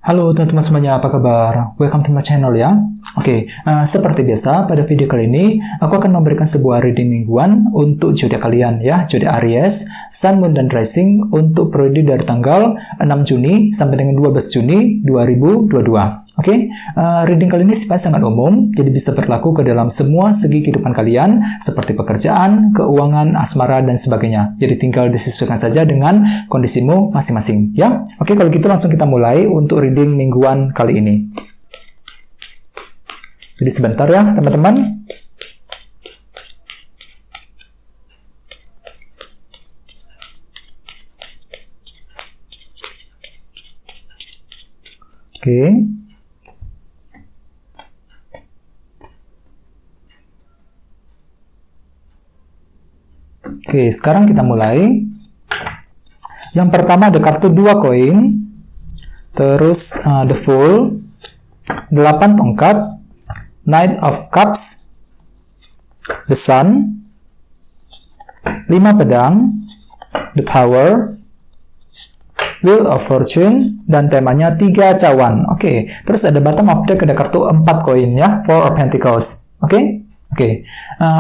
Halo teman-teman semuanya, apa kabar? Welcome to my channel ya. Seperti biasa, pada video kali ini aku akan memberikan sebuah reading mingguan untuk zodiak kalian ya, zodiak Aries, Sun, Moon, dan Rising untuk periode dari tanggal 6 Juni sampai dengan 12 Juni 2022. Reading kali ini sifatnya sangat umum, jadi bisa berlaku ke dalam semua segi kehidupan kalian, seperti pekerjaan, keuangan, asmara, dan sebagainya. Jadi tinggal disesuaikan saja dengan kondisimu masing-masing ya. Kalau gitu langsung kita mulai untuk reading mingguan kali ini. Jadi sebentar ya teman-teman. Sekarang kita mulai. Yang pertama ada kartu 2 koin, terus The Fool, 8 tongkat, Knight of Cups, The Sun, 5 pedang, The Tower, Wheel of Fortune, dan temanya 3 cawan. Terus ada bottom of deck, ada kartu 4 koin ya, Four of Pentacles.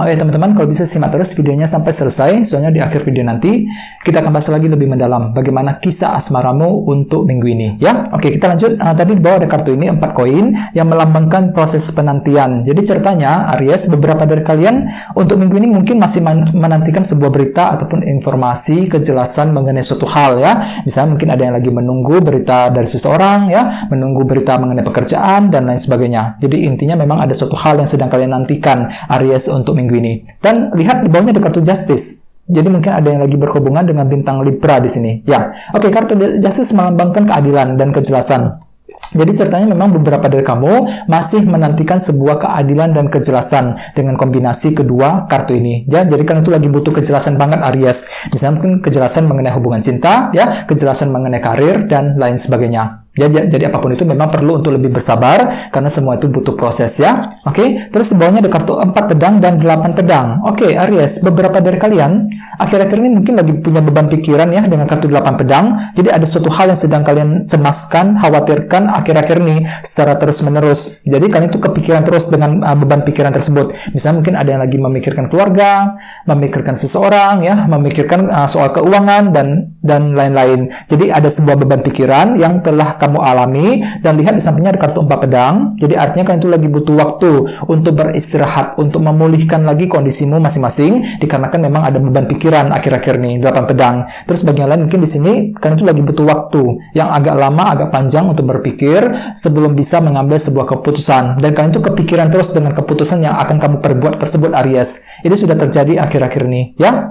Teman-teman, kalau bisa simak terus videonya sampai selesai, soalnya di akhir video nanti kita akan bahas lagi lebih mendalam bagaimana kisah asmaramu untuk minggu ini ya. Kita lanjut. Tadi di bawah ada kartu ini 4 koin yang melambangkan proses penantian. Jadi ceritanya Aries, beberapa dari kalian untuk minggu ini mungkin masih menantikan sebuah berita ataupun informasi, kejelasan mengenai suatu hal ya. Misalnya mungkin ada yang lagi menunggu berita dari seseorang ya, menunggu berita mengenai pekerjaan dan lain sebagainya. Jadi intinya memang ada suatu hal yang sedang kalian nantikan Aries untuk minggu ini. Dan lihat di bawahnya ada kartu Justice. Jadi mungkin ada yang lagi berhubungan dengan bintang Libra di sini. Ya, kartu Justice melambangkan keadilan dan kejelasan. Jadi ceritanya memang beberapa dari kamu masih menantikan sebuah keadilan dan kejelasan dengan kombinasi kedua kartu ini. Ya, jadi kalian itu lagi butuh kejelasan banget Aries. Misalnya mungkin kejelasan mengenai hubungan cinta, ya, kejelasan mengenai karir dan lain sebagainya. Jadi apapun itu memang perlu untuk lebih bersabar karena semua itu butuh proses ya. Terus di bawahnya ada kartu 4 pedang dan 8 pedang. Aries, beberapa dari kalian akhir-akhir ini mungkin lagi punya beban pikiran ya dengan kartu 8 pedang. Jadi ada suatu hal yang sedang kalian cemaskan, khawatirkan akhir-akhir ini secara terus-menerus. Jadi kalian itu kepikiran terus dengan beban pikiran tersebut. Misalnya mungkin ada yang lagi memikirkan keluarga, memikirkan seseorang ya, memikirkan soal keuangan dan lain-lain. Jadi ada sebuah beban pikiran yang telah kamu alami, dan lihat di sampingnya ada kartu 4 pedang. Jadi artinya kalian itu lagi butuh waktu untuk beristirahat, untuk memulihkan lagi kondisimu masing-masing, dikarenakan memang ada beban pikiran akhir-akhir nih 8 pedang. Terus bagian lain mungkin di sini kalian itu lagi butuh waktu yang agak lama, agak panjang untuk berpikir sebelum bisa mengambil sebuah keputusan, dan kalian itu kepikiran terus dengan keputusan yang akan kamu perbuat tersebut Aries. Ini sudah terjadi akhir-akhir ini ya.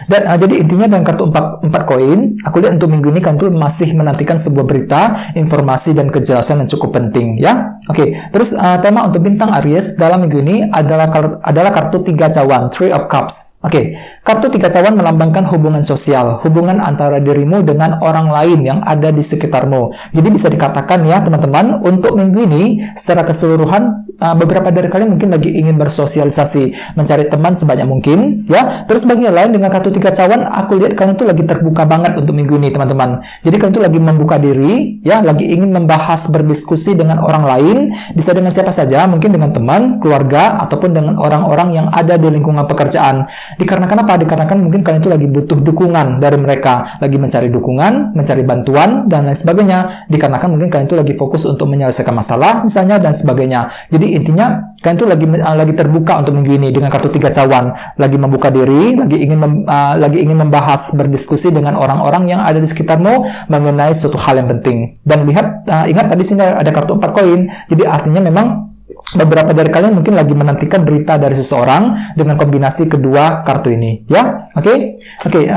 Dan jadi intinya dengan kartu 4 koin, aku lihat untuk minggu ini kalian tuh masih menantikan sebuah berita, informasi, dan kejelasan yang cukup penting ya. Terus tema untuk bintang Aries dalam minggu ini adalah kartu 3 cawan, Three of Cups. Kartu 3 cawan melambangkan hubungan sosial, hubungan antara dirimu dengan orang lain yang ada di sekitarmu. Jadi bisa dikatakan ya teman-teman, untuk minggu ini secara keseluruhan beberapa dari kalian mungkin lagi ingin bersosialisasi, mencari teman sebanyak mungkin ya. Terus bagian lain dengan kartu 3 cawan, aku lihat kalian tuh lagi terbuka banget untuk minggu ini teman-teman. Jadi kalian tuh lagi membuka diri ya, lagi ingin membahas, berdiskusi dengan orang lain, bisa dengan siapa saja, mungkin dengan teman, keluarga, ataupun dengan orang-orang yang ada di lingkungan pekerjaan. Dikarenakan apa? Dikarenakan mungkin kalian itu lagi butuh dukungan dari mereka, lagi mencari dukungan, mencari bantuan, dan lain sebagainya. Dikarenakan mungkin kalian itu lagi fokus untuk menyelesaikan masalah misalnya, dan sebagainya. Jadi intinya kalian itu lagi terbuka untuk minggu ini dengan kartu 3 cawan, lagi membuka diri, lagi ingin membahas, berdiskusi dengan orang-orang yang ada di sekitarmu mengenai suatu hal yang penting. Dan lihat, ingat tadi sini ada kartu 4 koin. Jadi artinya memang beberapa dari kalian mungkin lagi menantikan berita dari seseorang dengan kombinasi kedua kartu ini ya.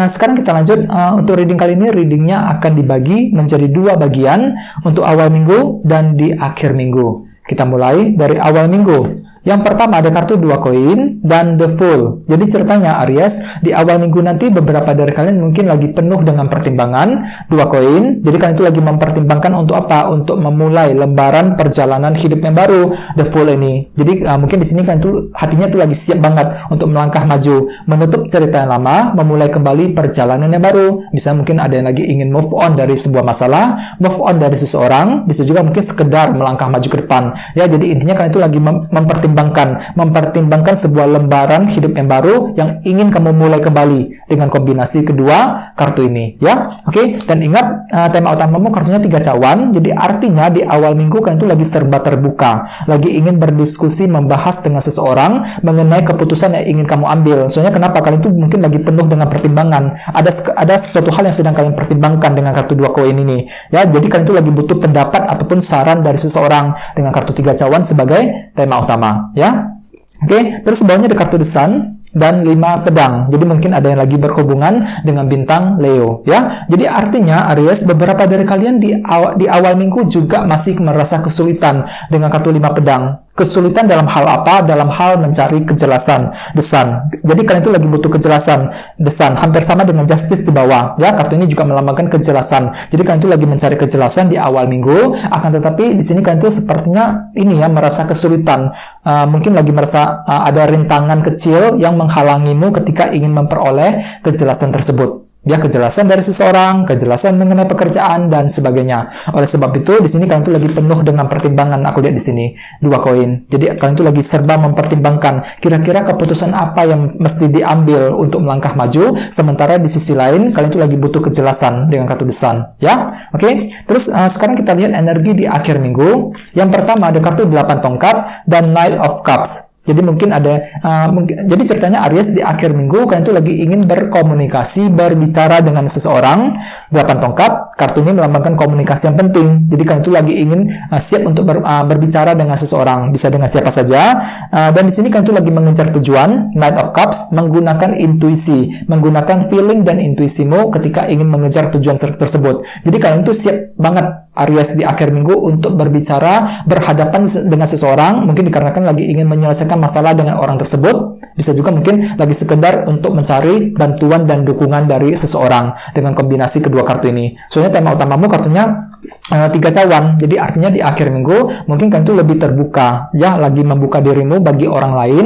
Sekarang kita lanjut. Untuk reading kali ini, readingnya akan dibagi menjadi 2 bagian untuk awal minggu dan di akhir minggu. Kita mulai dari awal minggu. Yang pertama ada kartu 2 koin dan The Fool. Jadi ceritanya Aries, di awal minggu nanti beberapa dari kalian mungkin lagi penuh dengan pertimbangan. 2 koin, jadi kalian itu lagi mempertimbangkan untuk apa? Untuk memulai lembaran perjalanan hidup yang baru. The Fool ini. Jadi mungkin di sini kalian tuh hatinya tuh lagi siap banget untuk melangkah maju, menutup cerita yang lama, memulai kembali perjalanan yang baru. Bisa mungkin ada yang lagi ingin move on dari sebuah masalah, move on dari seseorang, bisa juga mungkin sekedar melangkah maju ke depan. Ya, jadi intinya kalian itu lagi mempertimbangkan sebuah lembaran hidup yang baru yang ingin kamu mulai kembali dengan kombinasi kedua kartu ini, ya. Oke, dan ingat tema utamamu kartunya 3 cawan. Jadi artinya di awal minggu kalian itu lagi serba terbuka, lagi ingin berdiskusi, membahas dengan seseorang mengenai keputusan yang ingin kamu ambil. Soalnya kenapa? Kalian itu mungkin lagi penuh dengan pertimbangan. Ada sesuatu hal yang sedang kalian pertimbangkan dengan kartu 2 koin ini, ya. Jadi kalian itu lagi butuh pendapat ataupun saran dari seseorang dengan kartu 3 cawan sebagai tema utama, ya. Oke, terus bawahnya ada kartu The Sun dan 5 pedang. Jadi mungkin ada yang lagi berhubungan dengan bintang Leo, ya. Jadi artinya Aries, beberapa dari kalian di awal minggu juga masih merasa kesulitan dengan kartu 5 pedang. Kesulitan dalam hal apa? Dalam hal mencari kejelasan. The Sun. Jadi kalian itu lagi butuh kejelasan. The Sun hampir sama dengan Justice di bawah, ya. Kartu ini juga melambangkan kejelasan. Jadi kalian itu lagi mencari kejelasan di awal minggu. Akan tetapi di sini kalian itu sepertinya ini ya, merasa kesulitan. Mungkin lagi merasa ada rintangan kecil yang menghalangimu ketika ingin memperoleh kejelasan tersebut. Ya, kejelasan dari seseorang, kejelasan mengenai pekerjaan dan sebagainya. Oleh sebab itu, di sini kalian tuh lagi penuh dengan pertimbangan. Aku lihat di sini 2 koin. Jadi kalian tuh lagi serba mempertimbangkan kira-kira keputusan apa yang mesti diambil untuk melangkah maju. Sementara di sisi lain, kalian tuh lagi butuh kejelasan dengan kartu The Sun. Ya, oke. Terus sekarang kita lihat energi di akhir minggu. Yang pertama ada kartu 8 tongkat dan Knight of Cups. Jadi mungkin ada, jadi ceritanya Aries di akhir minggu kalian tuh lagi ingin berkomunikasi, berbicara dengan seseorang. 8 tongkat, kartu ini melambangkan komunikasi yang penting. Jadi kalian tuh lagi ingin siap untuk berbicara dengan seseorang, bisa dengan siapa saja. Dan di sini kalian tuh lagi mengejar tujuan. Knight of Cups menggunakan intuisi, menggunakan feeling dan intuisimu ketika ingin mengejar tujuan tersebut. Jadi kalian tuh siap banget Aries di akhir minggu untuk berbicara, berhadapan dengan seseorang, mungkin dikarenakan lagi ingin menyelesaikan masalah dengan orang tersebut. Bisa juga mungkin lagi sekedar untuk mencari bantuan dan dukungan dari seseorang dengan kombinasi kedua kartu ini. Soalnya tema utamamu kartunya 3 cawan. Jadi artinya di akhir minggu mungkin kan itu lebih terbuka, ya, lagi membuka dirimu bagi orang lain.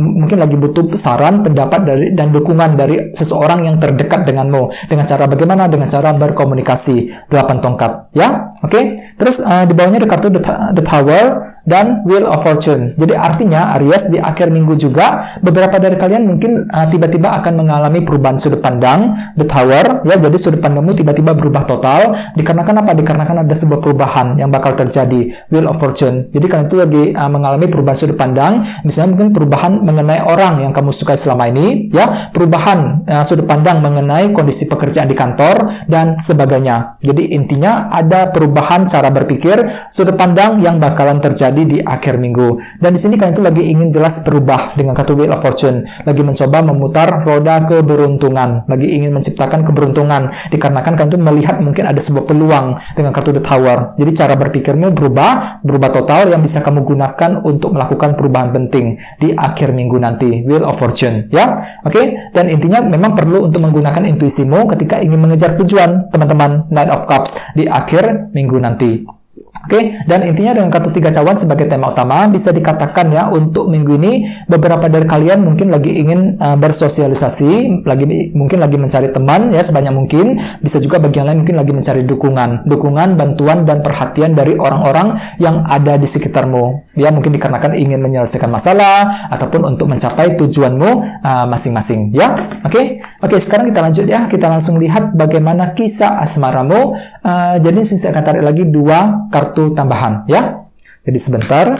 Mungkin lagi butuh saran, pendapat dan dukungan dari seseorang yang terdekat denganmu. Dengan cara bagaimana? Dengan cara berkomunikasi. 8 tongkat, ya. Oke. Terus di bawahnya ada kartu The Tower dan Wheel of Fortune. Jadi artinya Aries di akhir minggu juga beberapa dari kalian mungkin tiba-tiba akan mengalami perubahan sudut pandang. The Tower, ya, jadi sudut pandangmu tiba-tiba berubah total. Dikarenakan apa? Dikarenakan ada sebuah perubahan yang bakal terjadi. Wheel of Fortune. Jadi kalian itu lagi mengalami perubahan sudut pandang. Misalnya mungkin perubahan mengenai orang yang kamu sukai selama ini, ya, perubahan sudut pandang mengenai kondisi pekerjaan di kantor dan sebagainya. Jadi intinya ada perubahan cara berpikir, sudut pandang yang bakalan terjadi di akhir minggu. Dan di sini kalian itu lagi ingin jelas berubah dengan kartu Wheel of Fortune, lagi mencoba memutar roda keberuntungan, lagi ingin menciptakan keberuntungan dikarenakan kalian itu melihat mungkin ada sebuah peluang dengan kartu The Tower. Jadi cara berpikirmu berubah total yang bisa kamu gunakan untuk melakukan perubahan penting di akhir minggu nanti. Wheel of Fortune, ya. Oke, dan intinya memang perlu untuk menggunakan intuisimu ketika ingin mengejar tujuan, teman-teman. Knight of Cups di akhir minggu nanti. Oke, dan intinya dengan kartu 3 cawan sebagai tema utama, bisa dikatakan ya, untuk minggu ini beberapa dari kalian mungkin lagi ingin bersosialisasi, mungkin lagi mencari teman ya sebanyak mungkin. Bisa juga bagian lain mungkin lagi mencari dukungan, bantuan dan perhatian dari orang-orang yang ada di sekitarmu. Ya, mungkin dikarenakan ingin menyelesaikan masalah ataupun untuk mencapai tujuanmu masing-masing ya. Oke, sekarang kita lanjut ya. Kita langsung lihat bagaimana kisah asmaramu. Jadi saya akan tarik lagi 2 kartu tambahan ya. Jadi sebentar.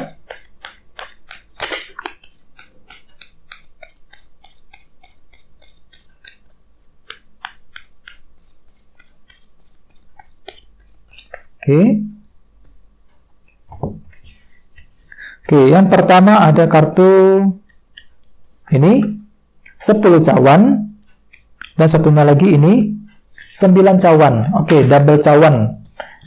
Oke, yang pertama ada kartu ini 10 cawan dan satunya lagi ini 9 cawan. Oke, double cawan.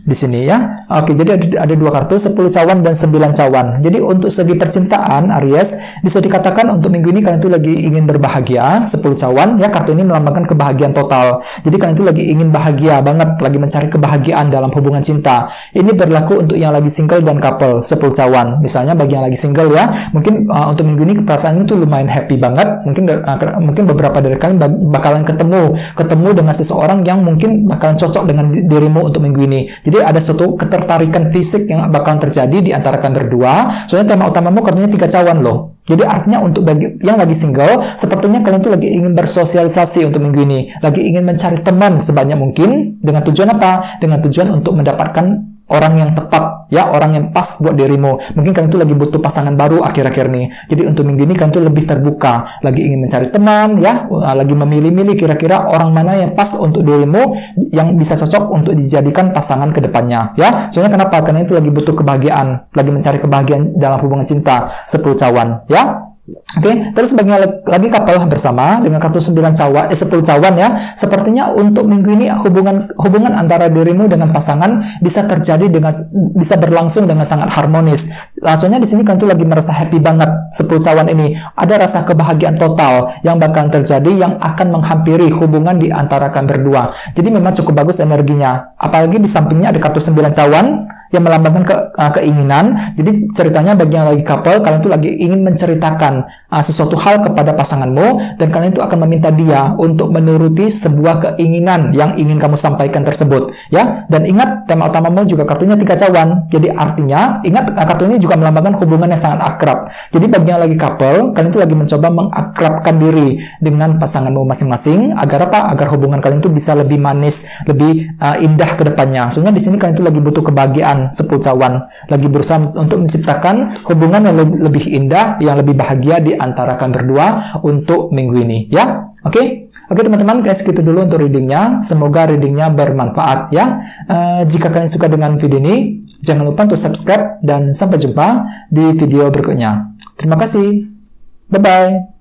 di sini ya. Oke, jadi ada 2 kartu, 10 cawan dan 9 cawan. Jadi untuk segi percintaan Aries, bisa dikatakan untuk minggu ini kalian itu lagi ingin berbahagia. 10 cawan ya, kartu ini melambangkan kebahagiaan total. Jadi kalian itu lagi ingin bahagia banget, lagi mencari kebahagiaan dalam hubungan cinta. Ini berlaku untuk yang lagi single dan couple. 10 cawan. Misalnya bagi yang lagi single ya, mungkin untuk minggu ini perasaan itu lumayan happy banget. Mungkin beberapa dari kalian bakalan ketemu dengan seseorang yang mungkin bakalan cocok dengan dirimu untuk minggu ini. Jadi ada suatu ketertarikan fisik yang bakalan terjadi di antara kalian berdua. Soalnya tema utamamu kartunya 3 cawan loh. Jadi artinya untuk bagi yang lagi single, sepertinya kalian tuh lagi ingin bersosialisasi untuk minggu ini. Lagi ingin mencari teman sebanyak mungkin. Dengan tujuan apa? Dengan tujuan untuk mendapatkan orang yang tepat, ya, orang yang pas buat dirimu. Mungkin kalian tuh lagi butuh pasangan baru akhir-akhir nih. Jadi untuk minggu ini kalian tuh lebih terbuka, lagi ingin mencari teman, ya, lagi memilih-milih kira-kira orang mana yang pas untuk dirimu, yang bisa cocok untuk dijadikan pasangan ke depannya, ya. Soalnya kenapa? Karena itu lagi butuh kebahagiaan, lagi mencari kebahagiaan dalam hubungan cinta. 10 cawan, ya. Oke, terus bagian lagi couple bersama dengan kartu 10 cawan ya. Sepertinya untuk minggu ini hubungan antara dirimu dengan pasangan bisa bisa berlangsung dengan sangat harmonis. Soalnya di sini kan tuh lagi merasa happy banget. 10 cawan ini ada rasa kebahagiaan total yang bakal terjadi, yang akan menghampiri hubungan di antara kalian berdua. Jadi memang cukup bagus energinya. Apalagi di sampingnya ada kartu 9 cawan yang melambangkan keinginan. Jadi ceritanya bagi yang lagi couple, kalian tuh lagi ingin menceritakan sesuatu hal kepada pasanganmu, dan kalian itu akan meminta dia untuk menuruti sebuah keinginan yang ingin kamu sampaikan tersebut, ya. Dan ingat, tema utamamu juga kartunya 3 cawan. Jadi artinya, ingat, kartu ini juga melambangkan hubungan yang sangat akrab. Jadi bagi yang lagi couple, kalian itu lagi mencoba mengakrabkan diri dengan pasanganmu masing-masing, agar apa? Agar hubungan kalian itu bisa lebih manis, lebih indah ke depannya. Soalnya di sini kalian itu lagi butuh kebahagiaan. 10 cawan lagi berusaha untuk menciptakan hubungan yang lebih indah, yang lebih bahagia di antara kalian berdua untuk minggu ini, ya. Oke, teman-teman, guys, gitu dulu untuk readingnya. Semoga readingnya bermanfaat, ya. Jika kalian suka dengan video ini, jangan lupa untuk subscribe, dan sampai jumpa di video berikutnya. Terima kasih. Bye-bye.